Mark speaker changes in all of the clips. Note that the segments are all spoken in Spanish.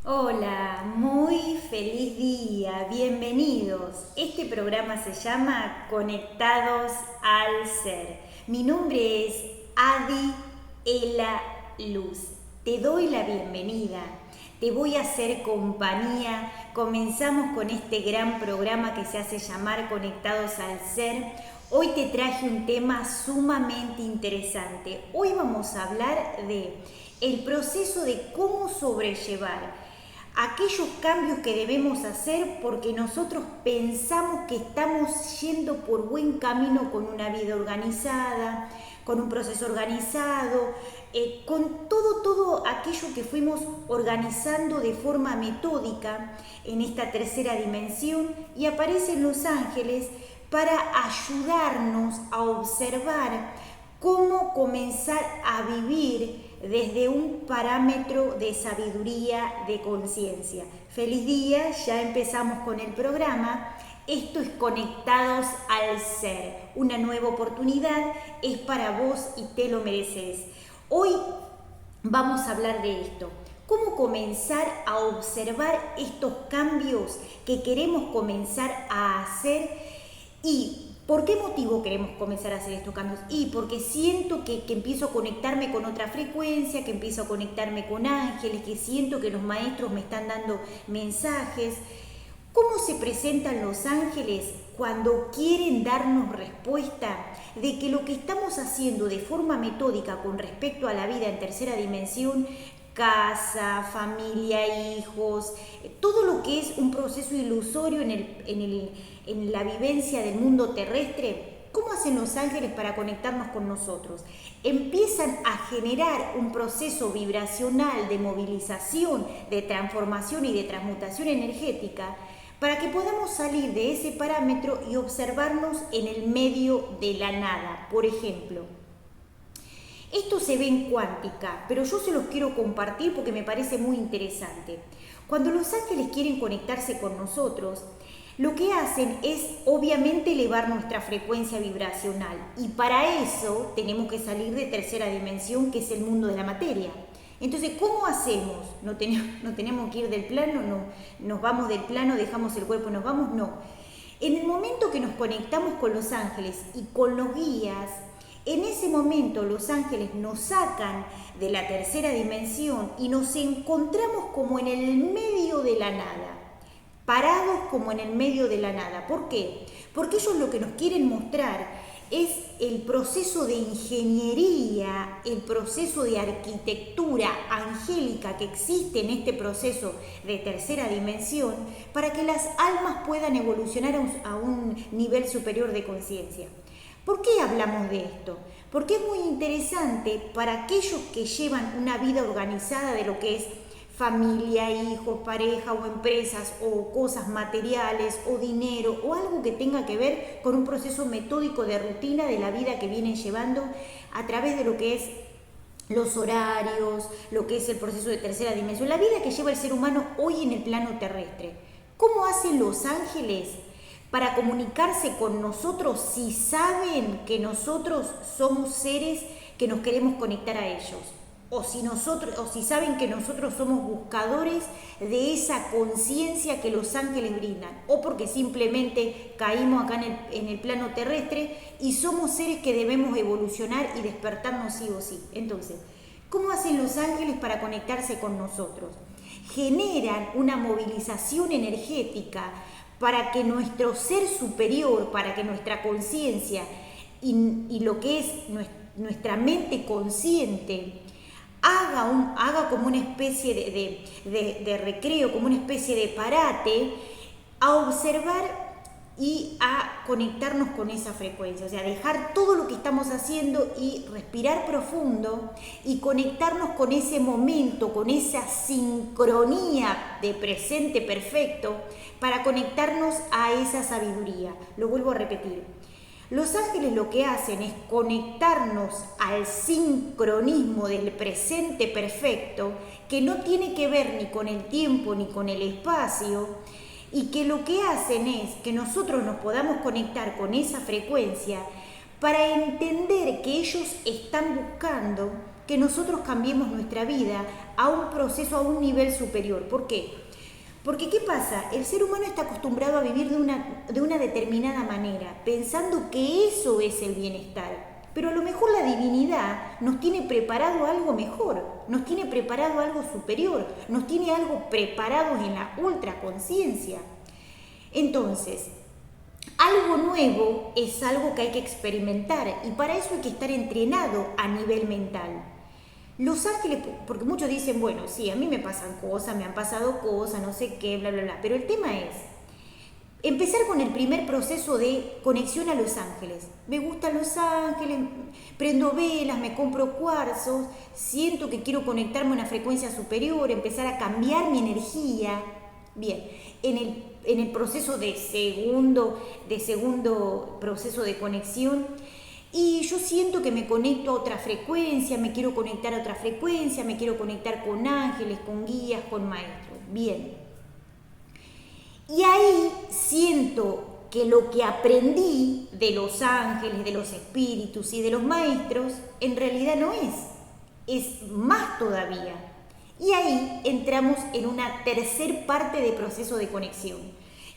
Speaker 1: Hola, muy feliz día, bienvenidos. Este programa se llama Conectados al Ser. Mi nombre es Adi Ela Luz. Te doy la bienvenida, te voy a hacer compañía. Comenzamos con este gran programa que se hace llamar Conectados al Ser. Hoy te traje un tema sumamente interesante. Hoy vamos a hablar de el proceso de cómo sobrellevar aquellos cambios que debemos hacer porque nosotros pensamos que estamos yendo por buen camino con una vida organizada, con un proceso organizado, con todo aquello que fuimos organizando de forma metódica en esta tercera dimensión, y aparecen los ángeles para ayudarnos a observar cómo comenzar a vivir desde un parámetro de sabiduría, de conciencia. Feliz día, ya empezamos con el programa. Esto es Conectados al Ser. Una nueva oportunidad es para vos y te lo mereces. Hoy vamos a hablar de esto. ¿Cómo comenzar a observar estos cambios que queremos comenzar a hacer? ¿Y por qué motivo queremos comenzar a hacer estos cambios? Y porque siento que empiezo a conectarme con otra frecuencia, que empiezo a conectarme con ángeles, que siento que los maestros me están dando mensajes. ¿Cómo se presentan los ángeles cuando quieren darnos respuesta de que lo que estamos haciendo de forma metódica con respecto a la vida en tercera dimensión, casa, familia, hijos, todo lo que es un proceso ilusorio en la vivencia del mundo terrestre? ¿Cómo hacen los ángeles para conectarnos con nosotros? Empiezan a generar un proceso vibracional de movilización, de transformación y de transmutación energética para que podamos salir de ese parámetro y observarnos en el medio de la nada. Por ejemplo, esto se ve en cuántica, pero yo se los quiero compartir porque me parece muy interesante. Cuando los ángeles quieren conectarse con nosotros, lo que hacen es obviamente elevar nuestra frecuencia vibracional, y para eso tenemos que salir de tercera dimensión, que es el mundo de la materia. Entonces, ¿cómo hacemos? No tenemos que ir del plano, no nos vamos del plano, dejamos el cuerpo y nos vamos, no. En el momento que nos conectamos con los ángeles y con los guías, en ese momento los ángeles nos sacan de la tercera dimensión y nos encontramos como en el medio de la nada, parados como en el medio de la nada. ¿Por qué? Porque ellos lo que nos quieren mostrar es el proceso de ingeniería, el proceso de arquitectura angélica que existe en este proceso de tercera dimensión, para que las almas puedan evolucionar a un nivel superior de conciencia. ¿Por qué hablamos de esto? Porque es muy interesante para aquellos que llevan una vida organizada de lo que es familia, hijos, pareja o empresas o cosas materiales o dinero o algo que tenga que ver con un proceso metódico de rutina de la vida que vienen llevando a través de lo que es los horarios, lo que es el proceso de tercera dimensión, la vida que lleva el ser humano hoy en el plano terrestre. ¿Cómo hacen los ángeles para comunicarse con nosotros si saben que nosotros somos seres que nos queremos conectar a ellos? O si saben que nosotros somos buscadores de esa conciencia que los ángeles brindan, o porque simplemente caímos acá en el plano terrestre y somos seres que debemos evolucionar y despertarnos sí o sí. Entonces, ¿cómo hacen los ángeles para conectarse con nosotros? Generan una movilización energética para que nuestro ser superior, para que nuestra conciencia y lo que es nuestra mente consciente haga como una especie de recreo, como una especie de parate, a observar y a conectarnos con esa frecuencia. O sea, dejar todo lo que estamos haciendo y respirar profundo y conectarnos con ese momento, con esa sincronía de presente perfecto, para conectarnos a esa sabiduría. Lo vuelvo a repetir. Los ángeles lo que hacen es conectarnos al sincronismo del presente perfecto, que no tiene que ver ni con el tiempo ni con el espacio, y que lo que hacen es que nosotros nos podamos conectar con esa frecuencia para entender que ellos están buscando que nosotros cambiemos nuestra vida a un proceso, a un nivel superior. ¿Por qué? Porque ¿qué pasa? El ser humano está acostumbrado a vivir de una determinada manera, pensando que eso es el bienestar. Pero a lo mejor la divinidad nos tiene preparado algo mejor, nos tiene preparado algo superior, nos tiene algo preparado en la ultraconciencia. Entonces, algo nuevo es algo que hay que experimentar y para eso hay que estar entrenado a nivel mental. Los ángeles, porque muchos dicen, bueno, sí, a mí me pasan cosas, me han pasado cosas, no sé qué, bla, bla, bla, pero el tema es empezar con el primer proceso de conexión a los ángeles. Me gustan los ángeles, prendo velas, me compro cuarzos, siento que quiero conectarme a una frecuencia superior, empezar a cambiar mi energía. Bien, en el proceso de segundo proceso de conexión, y yo siento que me conecto a otra frecuencia, me quiero conectar a otra frecuencia, me quiero conectar con ángeles, con guías, con maestros. Bien. Y ahí siento que lo que aprendí de los ángeles, de los espíritus y de los maestros, en realidad no es más todavía. Y ahí entramos en una tercer parte de proceso de conexión,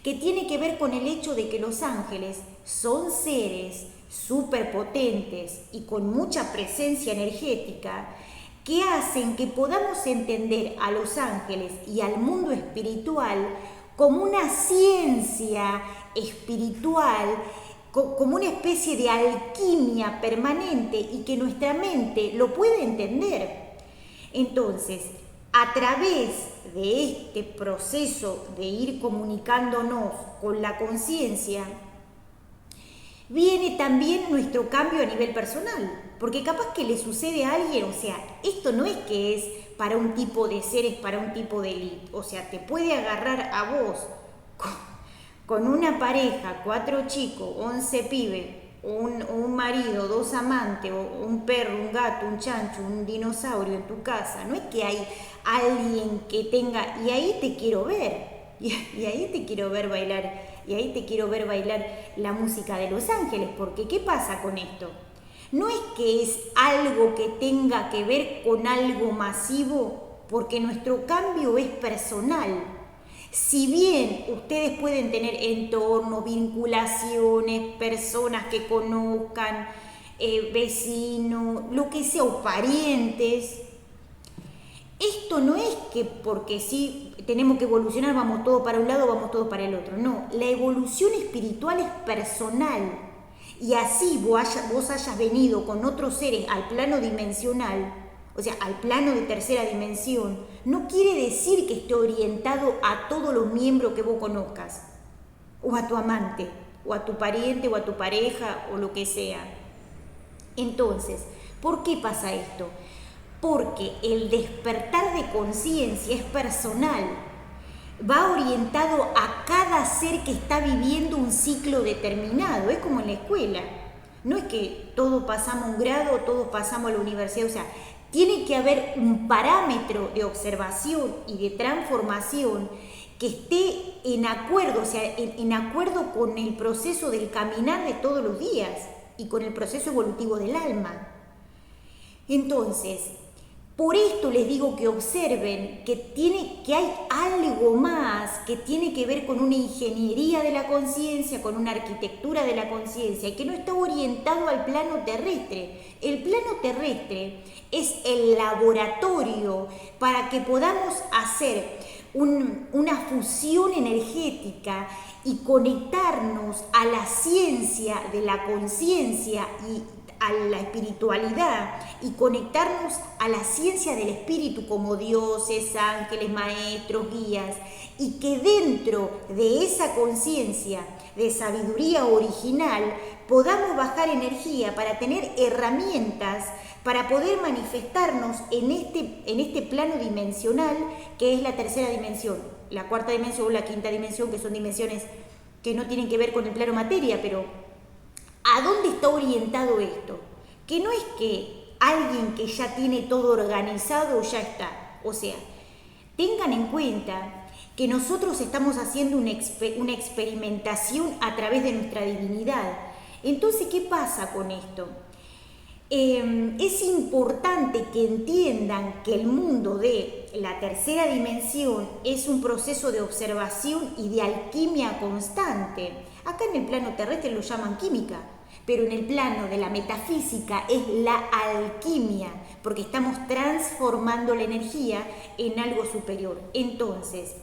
Speaker 1: que tiene que ver con el hecho de que los ángeles son seres superpotentes y con mucha presencia energética que hacen que podamos entender a los ángeles y al mundo espiritual como una ciencia espiritual, como una especie de alquimia permanente y que nuestra mente lo puede entender. Entonces, a través de este proceso de ir comunicándonos con la conciencia, viene también nuestro cambio a nivel personal, porque capaz que le sucede a alguien, o sea, esto no es que es para un tipo de seres, para un tipo de élite, o sea, te puede agarrar a vos con una pareja, 4 chicos, 11 pibes, un marido, 2 amantes, o un perro, un gato, un chancho, un dinosaurio en tu casa. No es que hay alguien que tenga, y ahí te quiero ver, y ahí te quiero ver bailar. Y ahí te quiero ver bailar la música de Los Ángeles, porque ¿qué pasa con esto? No es que es algo que tenga que ver con algo masivo, porque nuestro cambio es personal. Si bien ustedes pueden tener entornos, vinculaciones, personas que conozcan, vecinos, lo que sea, o parientes, esto no es que porque sí tenemos que evolucionar, vamos todos para un lado, vamos todos para el otro. No, la evolución espiritual es personal. Y así vos hayas venido con otros seres al plano dimensional, o sea, al plano de tercera dimensión, no quiere decir que esté orientado a todos los miembros que vos conozcas, o a tu amante, o a tu pariente, o a tu pareja, o lo que sea. Entonces, ¿por qué pasa esto? Porque el despertar de conciencia es personal, va orientado a cada ser que está viviendo un ciclo determinado, es como en la escuela, no es que todos pasamos un grado, todos pasamos a la universidad, o sea, tiene que haber un parámetro de observación y de transformación que esté en acuerdo, o sea, en acuerdo con el proceso del caminar de todos los días y con el proceso evolutivo del alma. Entonces, por esto les digo que observen que hay algo más que tiene que ver con una ingeniería de la conciencia, con una arquitectura de la conciencia y que no está orientado al plano terrestre. El plano terrestre es el laboratorio para que podamos hacer una fusión energética y conectarnos a la ciencia de la conciencia y a la espiritualidad y conectarnos a la ciencia del espíritu como dioses, ángeles, maestros, guías, y que dentro de esa conciencia de sabiduría original podamos bajar energía para tener herramientas para poder manifestarnos en este plano dimensional que es la tercera dimensión, la cuarta dimensión o la quinta dimensión, que son dimensiones que no tienen que ver con el plano materia, pero ¿a dónde está orientado esto? Que no es que alguien que ya tiene todo organizado ya está. O sea, tengan en cuenta que nosotros estamos haciendo una experimentación a través de nuestra divinidad. Entonces, ¿qué pasa con esto? Es importante que entiendan que el mundo de la tercera dimensión es un proceso de observación y de alquimia constante. Acá en el plano terrestre lo llaman química, pero en el plano de la metafísica es la alquimia, porque estamos transformando la energía en algo superior. Entonces,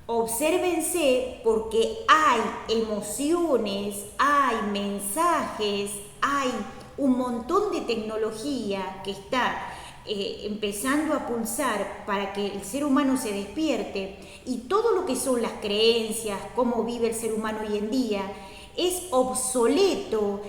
Speaker 1: obsérvense porque hay emociones, hay mensajes, hay un montón de tecnología que está empezando a pulsar para que el ser humano se despierte, y todo lo que son las creencias, cómo vive el ser humano hoy en día, es obsoleto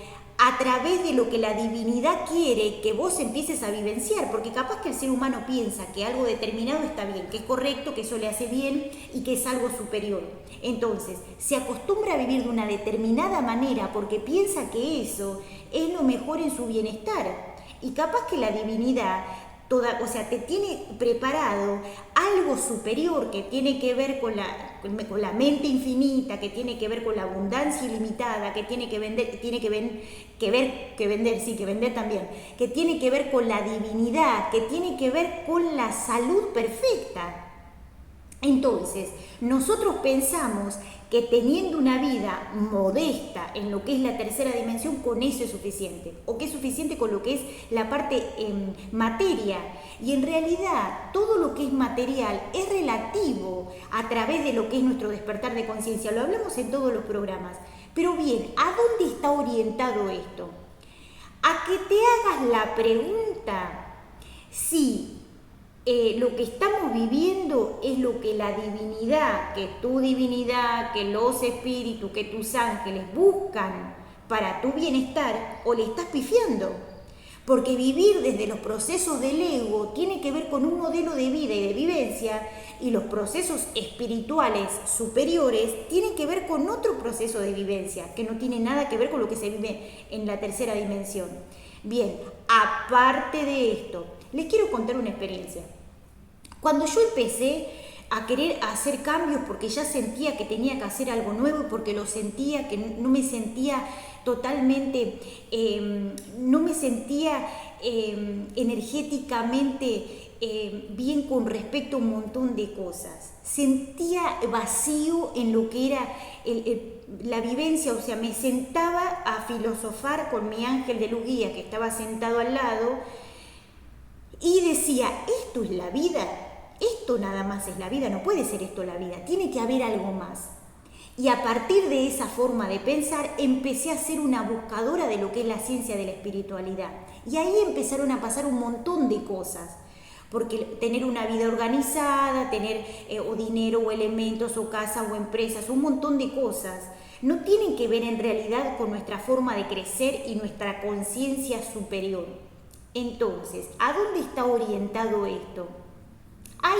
Speaker 1: a través de lo que la divinidad quiere que vos empieces a vivenciar, porque capaz que el ser humano piensa que algo determinado está bien, que es correcto, que eso le hace bien y que es algo superior. Entonces, se acostumbra a vivir de una determinada manera porque piensa que eso es lo mejor en su bienestar. Y capaz que la divinidad te tiene preparado algo superior que tiene que ver con la mente infinita, que tiene que ver con la abundancia ilimitada, que tiene que vender también, que tiene que ver con la divinidad, que tiene que ver con la salud perfecta. Entonces, nosotros pensamos que teniendo una vida modesta en lo que es la tercera dimensión, con eso es suficiente, o que es suficiente con lo que es la parte materia. Y en realidad, todo lo que es material es relativo a través de lo que es nuestro despertar de conciencia. Lo hablamos en todos los programas. Pero bien, ¿a dónde está orientado esto? A que te hagas la pregunta si lo que estamos viviendo es lo que la divinidad, que tu divinidad, que los espíritus, que tus ángeles buscan para tu bienestar, o le estás pifiando. Porque vivir desde los procesos del ego tiene que ver con un modelo de vida y de vivencia, y los procesos espirituales superiores tienen que ver con otro proceso de vivencia, que no tiene nada que ver con lo que se vive en la tercera dimensión. Bien, aparte de esto, les quiero contar una experiencia. Cuando yo empecé a querer hacer cambios porque ya sentía que tenía que hacer algo nuevo, porque lo sentía, que no me sentía totalmente, no me sentía energéticamente bien con respecto a un montón de cosas. Sentía vacío en lo que era la vivencia, o sea, me sentaba a filosofar con mi ángel de luz guía que estaba sentado al lado y decía, esto es la vida. Esto nada más es la vida, no puede ser esto la vida, tiene que haber algo más. Y a partir de esa forma de pensar, empecé a ser una buscadora de lo que es la ciencia de la espiritualidad. Y ahí empezaron a pasar un montón de cosas. Porque tener una vida organizada, tener o dinero o elementos o casas o empresas, un montón de cosas, no tienen que ver en realidad con nuestra forma de crecer y nuestra conciencia superior. Entonces, ¿a dónde está orientado esto? Ahí,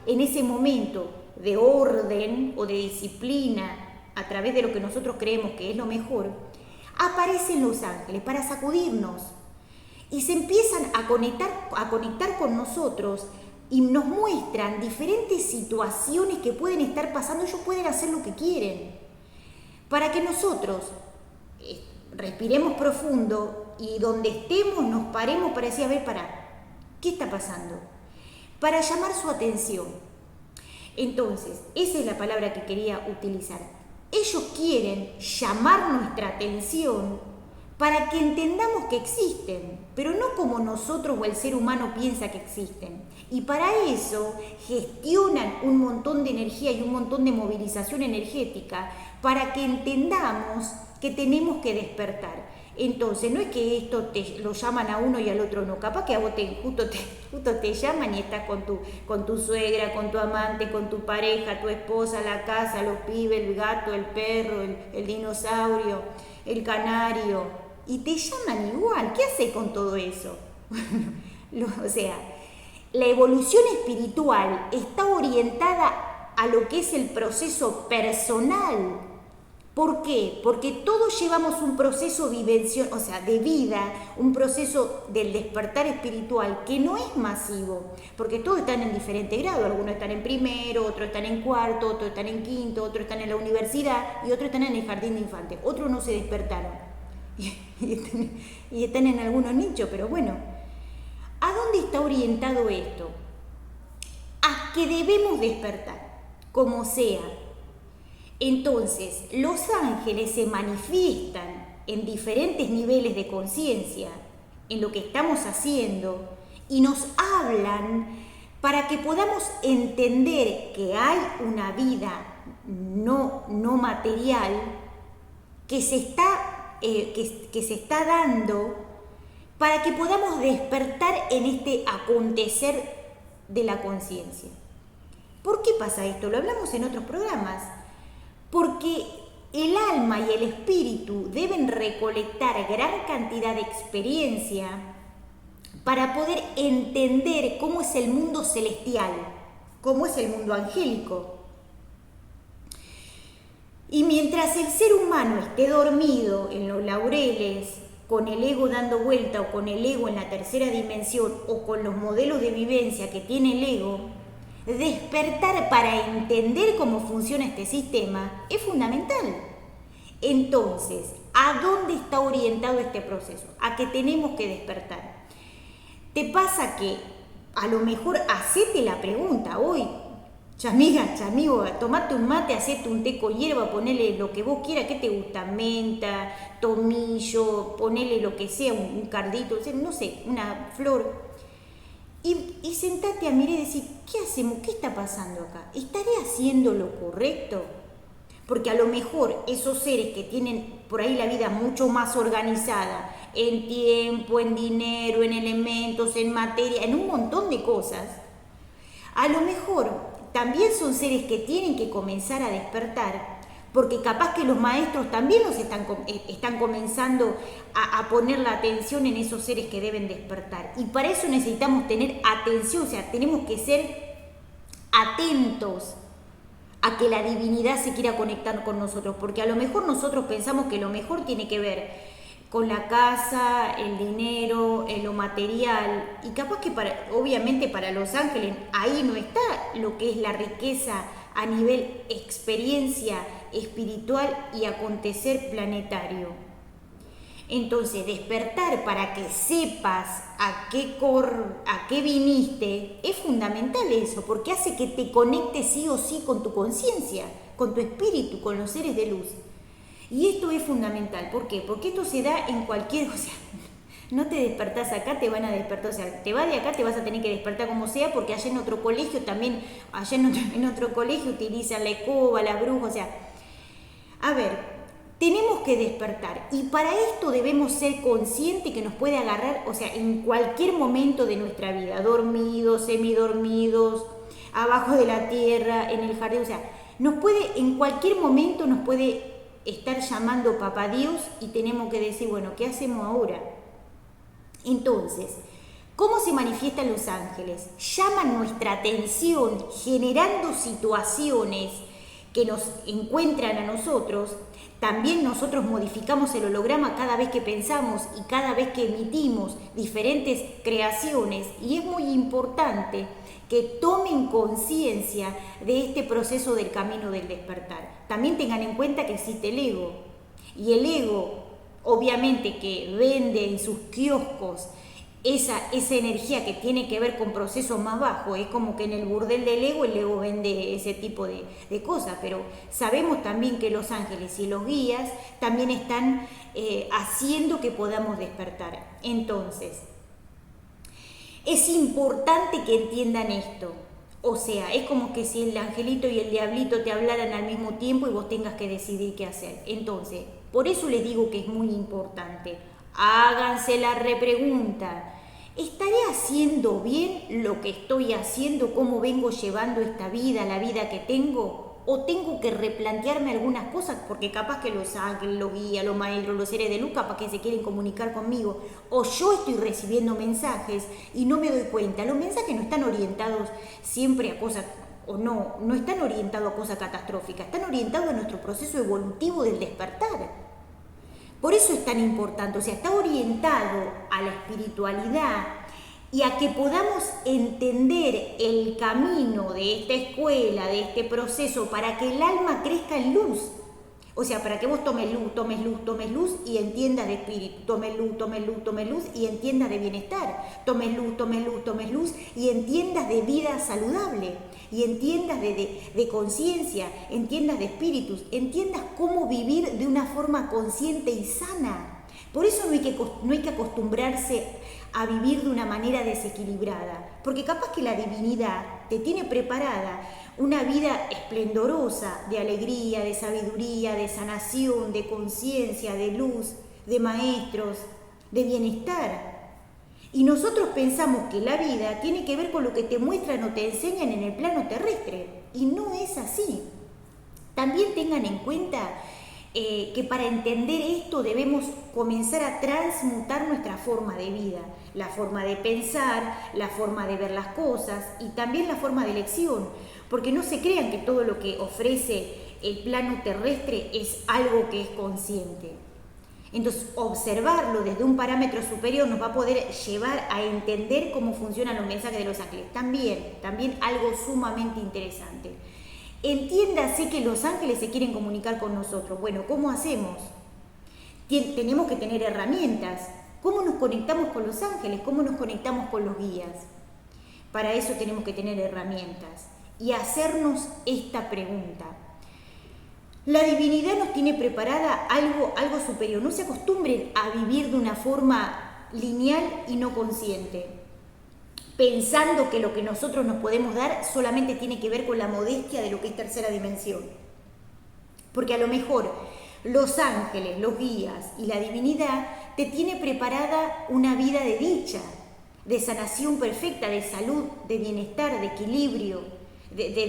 Speaker 1: en ese momento de orden o de disciplina, a través de lo que nosotros creemos que es lo mejor, aparecen los ángeles para sacudirnos y se empiezan a conectar con nosotros y nos muestran diferentes situaciones que pueden estar pasando. Ellos pueden hacer lo que quieren para que nosotros respiremos profundo y donde estemos nos paremos para decir, a ver, ¿qué está pasando? Para llamar su atención. Entonces, esa es la palabra que quería utilizar. Ellos quieren llamar nuestra atención para que entendamos que existen, pero no como nosotros o el ser humano piensa que existen. Y para eso gestionan un montón de energía y un montón de movilización energética para que entendamos que tenemos que despertar. Entonces, no es que esto lo llaman a uno y al otro no. Capaz que a vos justo te llaman y estás con tu suegra, con tu amante, con tu pareja, tu esposa, la casa, los pibes, el gato, el perro, el dinosaurio, el canario. Y te llaman igual. ¿Qué haces con todo eso? O sea, la evolución espiritual está orientada a lo que es el proceso personal. ¿Por qué? Porque todos llevamos un proceso de vida, un proceso del despertar espiritual que no es masivo, porque todos están en diferente grado. Algunos están en primero, otros están en cuarto, otros están en quinto, otros están en la universidad y otros están en el jardín de infantes. Otros no se despertaron. y están en algunos nichos, pero bueno, ¿a dónde está orientado esto? A que debemos despertar, como sea. Entonces, los ángeles se manifiestan en diferentes niveles de conciencia, en lo que estamos haciendo, y nos hablan para que podamos entender que hay una vida no material que se está dando para que podamos despertar en este acontecer de la conciencia. ¿Por qué pasa esto? Lo hablamos en otros programas. Porque el alma y el espíritu deben recolectar gran cantidad de experiencia para poder entender cómo es el mundo celestial, cómo es el mundo angélico. Y mientras el ser humano esté dormido en los laureles, con el ego dando vuelta o con el ego en la tercera dimensión o con los modelos de vivencia que tiene el ego, despertar para entender cómo funciona este sistema es fundamental. Entonces, ¿a dónde está orientado este proceso? A que tenemos que despertar. ¿Te pasa que a lo mejor hacete la pregunta hoy? Chamiga, chamigo, tomate un mate, hacete un té con hierba, ponele lo que vos quieras. ¿Qué te gusta? Menta, tomillo, ponele lo que sea, un cardito, no sé, una flor. Y sentate a mirar y decir, ¿qué hacemos? ¿Qué está pasando acá? ¿Estaré haciendo lo correcto? Porque a lo mejor esos seres que tienen por ahí la vida mucho más organizada, en tiempo, en dinero, en elementos, en materia, en un montón de cosas, a lo mejor también son seres que tienen que comenzar a despertar, porque capaz que los maestros también están comenzando a poner la atención en esos seres que deben despertar. Y para eso necesitamos tener atención, o sea, tenemos que ser atentos a que la divinidad se quiera conectar con nosotros, porque a lo mejor nosotros pensamos que lo mejor tiene que ver con la casa, el dinero, lo material, y capaz que obviamente para los ángeles ahí no está lo que es la riqueza a nivel experiencia espiritual y acontecer planetario. Entonces, despertar para que sepas a qué viniste es fundamental eso, porque hace que te conectes sí o sí con tu conciencia, con tu espíritu, con los seres de luz. Y esto es fundamental. ¿Por qué? Porque esto se da en cualquier... O sea, no te despertás acá, te van a despertar. O sea, te vas de acá, te vas a tener que despertar como sea, porque allá en otro colegio también, en otro colegio utilizan la escoba, la bruja. O sea, a ver, tenemos que despertar. Y para esto debemos ser conscientes que nos puede agarrar, o sea, en cualquier momento de nuestra vida. Dormidos, semidormidos, abajo de la tierra, en el jardín. O sea, en cualquier momento nos puede estar llamando Papá Dios y tenemos que decir, bueno, ¿qué hacemos ahora? Entonces, ¿cómo se manifiestan los ángeles? Llaman nuestra atención generando situaciones que nos encuentran a nosotros. También nosotros modificamos el holograma cada vez que pensamos y cada vez que emitimos diferentes creaciones, y es muy importante que tomen conciencia de este proceso del camino del despertar. También tengan en cuenta que existe el ego, y el ego obviamente que vende en sus kioscos esa energía que tiene que ver con procesos más bajos. Es como que en el burdel del ego el ego vende ese tipo de cosas, pero sabemos también que los ángeles y los guías también están haciendo que podamos despertar. Entonces, es importante que entiendan esto. O sea, es como que si el angelito y el diablito te hablaran al mismo tiempo y vos tengas que decidir qué hacer. Entonces, por eso les digo que es muy importante. Háganse la repregunta. ¿Estaré haciendo bien lo que estoy haciendo? ¿Cómo vengo llevando esta vida, la vida que tengo? ¿O tengo que replantearme algunas cosas? Porque capaz que los ángeles, los guías, los maestros, los seres de luz, capaz que se quieren comunicar conmigo. O yo estoy recibiendo mensajes y no me doy cuenta. Los mensajes no están orientados siempre a cosas, o no están orientados a cosas catastróficas. Están orientados a nuestro proceso evolutivo del despertar. Por eso es tan importante, o sea, está orientado a la espiritualidad y a que podamos entender el camino de esta escuela, de este proceso, para que el alma crezca en luz. O sea, para que vos tomes luz y entiendas de espíritu, tomes luz y entiendas de bienestar, tomes luz y entiendas de vida saludable, y entiendas de conciencia, entiendas de espíritus, entiendas cómo vivir de una forma consciente y sana. Por eso no hay que acostumbrarse a vivir de una manera desequilibrada, porque capaz que la divinidad te tiene preparada una vida esplendorosa de alegría, de sabiduría, de sanación, de conciencia, de luz, de maestros, de bienestar. Y nosotros pensamos que la vida tiene que ver con lo que te muestran o te enseñan en el plano terrestre, y no es así. También tengan en cuenta que para entender esto debemos comenzar a transmutar nuestra forma de vida, la forma de pensar, la forma de ver las cosas y también la forma de elección, porque no se crean que todo lo que ofrece el plano terrestre es algo que es consciente. Entonces, observarlo desde un parámetro superior nos va a poder llevar a entender cómo funcionan los mensajes de los ángeles. También algo sumamente interesante. Entiéndase que los ángeles se quieren comunicar con nosotros. Bueno, ¿cómo hacemos? Tenemos que tener herramientas. ¿Cómo nos conectamos con los ángeles? ¿Cómo nos conectamos con los guías? Para eso tenemos que tener herramientas y hacernos esta pregunta. La divinidad nos tiene preparada algo superior. No se acostumbren a vivir de una forma lineal y no consciente, pensando que lo que nosotros nos podemos dar solamente tiene que ver con la modestia de lo que es tercera dimensión. Porque a lo mejor los ángeles, los guías y la divinidad te tiene preparada una vida de dicha, de sanación perfecta, de salud, de bienestar, de equilibrio, de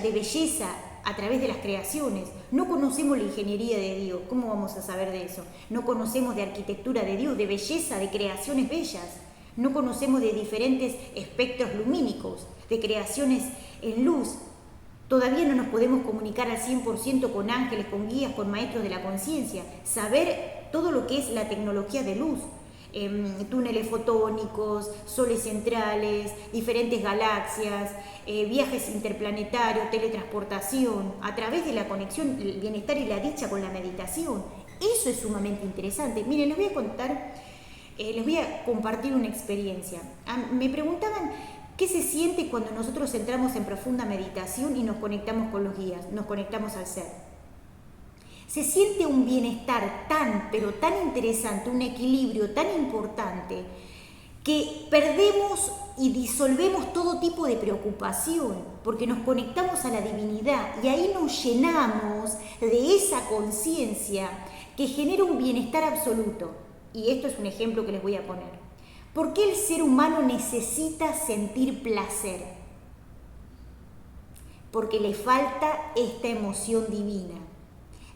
Speaker 1: belleza a través de las creaciones. No conocemos la ingeniería de Dios, ¿cómo vamos a saber de eso? No conocemos de arquitectura de Dios, de belleza, de creaciones bellas. No conocemos de diferentes espectros lumínicos, de creaciones en luz. Todavía no nos podemos comunicar al 100% con ángeles, con guías, con maestros de la conciencia. Saber todo lo que es la tecnología de luz, túneles fotónicos, soles centrales, diferentes galaxias, viajes interplanetarios, teletransportación, a través de la conexión, el bienestar y la dicha con la meditación. Eso es sumamente interesante. Miren, les voy a compartir una experiencia. Me preguntaban qué se siente cuando nosotros entramos en profunda meditación y nos conectamos con los guías, nos conectamos al ser. Se siente un bienestar pero tan interesante, un equilibrio tan importante, que perdemos y disolvemos todo tipo de preocupación, porque nos conectamos a la divinidad y ahí nos llenamos de esa conciencia que genera un bienestar absoluto. Y esto es un ejemplo que les voy a poner. ¿Por qué el ser humano necesita sentir placer? Porque le falta esta emoción divina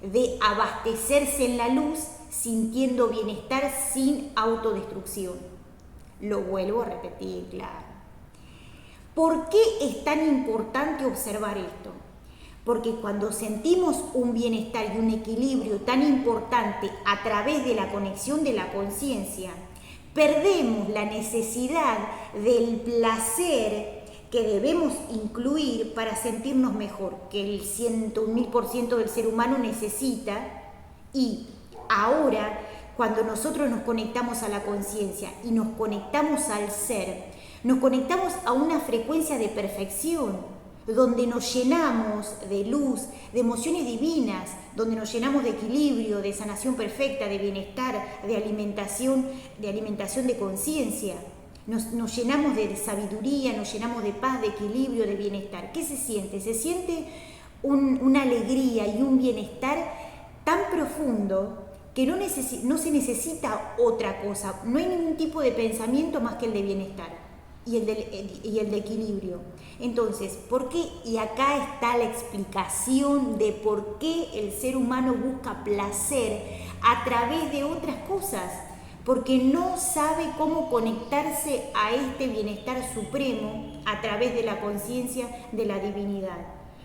Speaker 1: de abastecerse en la luz sintiendo bienestar sin autodestrucción. Lo vuelvo a repetir, claro. ¿Por qué es tan importante observar esto? Porque cuando sentimos un bienestar y un equilibrio tan importante a través de la conexión de la conciencia, perdemos la necesidad del placer que debemos incluir para sentirnos mejor, que el 101.000% del ser humano necesita. Y ahora, cuando nosotros nos conectamos a la conciencia y nos conectamos al ser, nos conectamos a una frecuencia de perfección, donde nos llenamos de luz, de emociones divinas, donde nos llenamos de equilibrio, de sanación perfecta, de bienestar, de alimentación de conciencia. Nos llenamos de sabiduría, nos llenamos de paz, de equilibrio, de bienestar. ¿Qué se siente? Se siente una alegría y un bienestar tan profundo que no se necesita otra cosa. No hay ningún tipo de pensamiento más que el de bienestar y el de equilibrio. Entonces, ¿por qué? Y acá está la explicación de por qué el ser humano busca placer a través de otras cosas. Porque no sabe cómo conectarse a este bienestar supremo a través de la conciencia de la divinidad.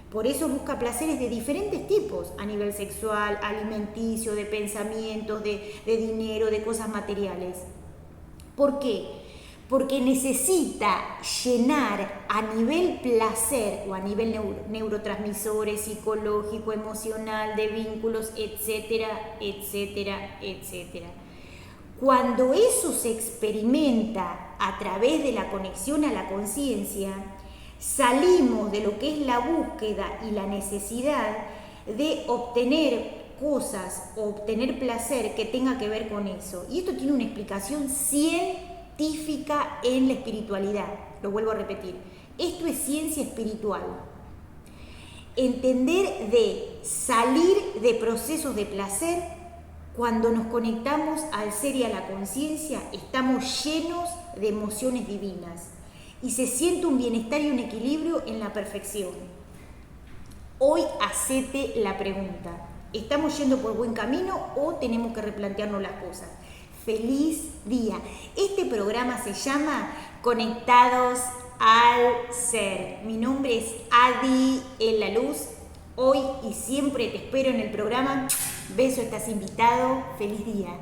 Speaker 1: Por eso busca placeres de diferentes tipos, a nivel sexual, alimenticio, de pensamientos, de dinero, de cosas materiales. ¿Por qué? porque necesita llenar a nivel placer o a nivel neurotransmisores, psicológico, emocional, de vínculos, etcétera, etcétera, etcétera. Cuando eso se experimenta a través de la conexión a la conciencia, salimos de lo que es la búsqueda y la necesidad de obtener cosas o obtener placer que tenga que ver con eso. Y esto tiene una explicación científica en la espiritualidad. Lo vuelvo a repetir. Esto es ciencia espiritual. Entender de salir de procesos de placer. Cuando nos conectamos al ser y a la conciencia, estamos llenos de emociones divinas y se siente un bienestar y un equilibrio en la perfección. Hoy hacete la pregunta: ¿estamos yendo por buen camino o tenemos que replantearnos las cosas? ¡Feliz día! Este programa se llama Conectados al Ser. Mi nombre es Adi en la Luz. Hoy y siempre te espero en el programa. Beso, estás invitado. ¡Feliz día!